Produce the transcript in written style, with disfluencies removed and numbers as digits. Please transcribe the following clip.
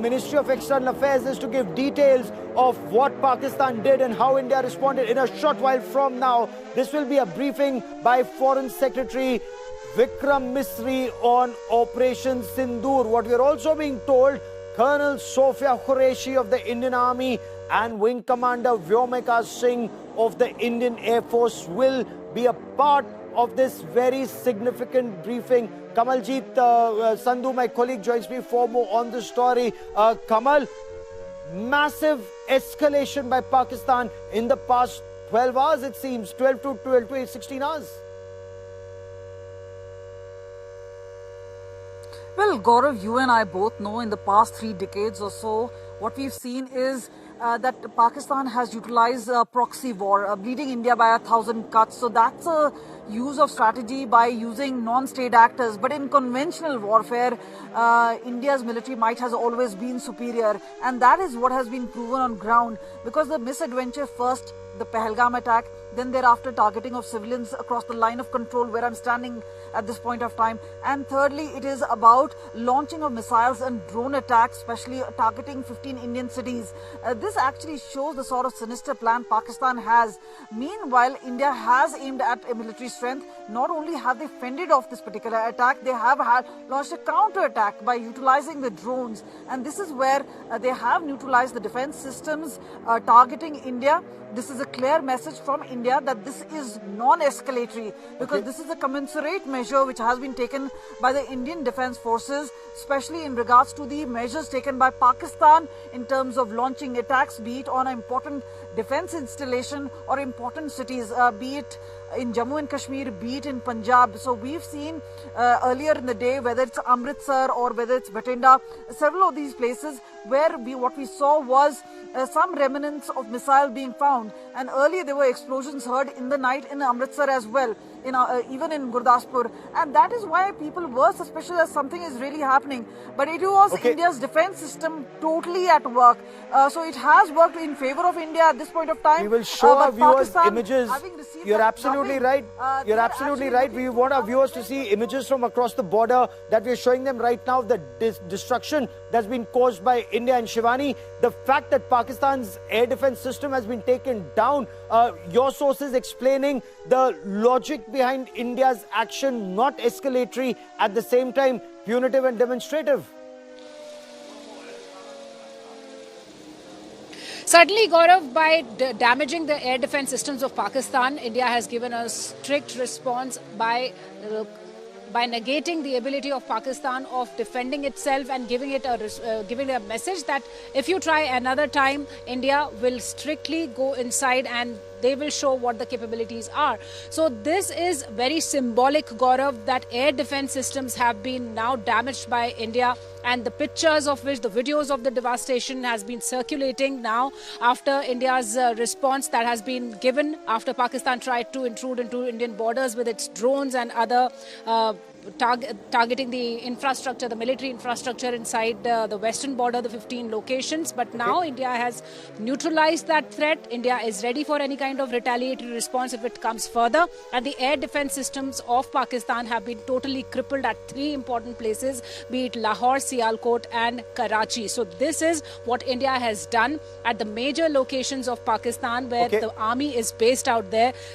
Ministry of External Affairs is to give details of what Pakistan did and how India responded in a short while from now. This will be a briefing by Foreign Secretary Vikram Misri on Operation Sindoor. What we are also being told, Colonel Sophia Qureshi of the Indian Army and Wing Commander Vyomika Singh of the Indian Air Force will be a part of this very significant briefing. Kamaljeet Sandhu, my colleague, joins me for more on the story. Kamal, massive escalation by Pakistan in the past 12 hours, it seems, 12 to 16 hours. Well, Gaurav, you and I both know in the past 3 decades or so, what we've seen is that Pakistan has utilized proxy war, bleeding India by 1,000 cuts. So that's a use of strategy by using non-state actors. But in conventional warfare, India's military might has always been superior. And that is what has been proven on ground. Because the misadventure first, the Pahalgam attack, then thereafter targeting of civilians across the line of control where I'm standing at this point of time. And thirdly, it is about launching of missiles and drone attacks, especially targeting 15 Indian cities. This actually shows the sort of sinister plan Pakistan has. Meanwhile, India has aimed at a military strength. Not only have they fended off this particular attack, they have launched a counter attack by utilizing the drones. And this is where they have neutralized the defense systems targeting India. This is a clear message from India that this is non-escalatory, because this is a commensurate measure which has been taken by the Indian Defence Forces, especially in regards to the measures taken by Pakistan in terms of launching attacks, be it on an important defence installation or important cities, be it in Jammu and Kashmir, be it in Punjab. So we've seen earlier in the day, whether it's Amritsar or whether it's Batinda, several of these places where what we saw was some remnants of missile being found. And earlier there were explosions heard in the night in Amritsar as well, even in Gurdaspur. And that is why people were suspicious that something is really happening. But it was India's defense system totally at work. So it has worked in favor of India at this point of time. We will show our viewers Pakistan, images. You're absolutely right. You're absolutely right. We want our viewers to see images from across the border that we're showing them right now. The destruction that's been caused by India and Shivani. The fact that Pakistan's air defense system has been taken down. Your sources explaining the logic behind India's action, not escalatory, at the same time punitive and demonstrative. Certainly, Gaurav, by damaging the air defense systems of Pakistan, India has given a strict response by negating the ability of Pakistan of defending itself and giving it a message that if you try another time, India will strictly go inside and they will show what the capabilities are. So this is very symbolic, Gaurav, that air defense systems have been now damaged by India, and the pictures of which, the videos of the devastation has been circulating now after India's response that has been given after Pakistan tried to intrude into Indian borders with its drones and other targeting the infrastructure, the military infrastructure inside the western border, the 15 locations. But now India has neutralized that threat. India is ready for any kind of retaliatory response if it comes further. And the air defense systems of Pakistan have been totally crippled at 3 important places, be it Lahore, Sialkot and Karachi. So this is what India has done at the major locations of Pakistan where the army is based out there.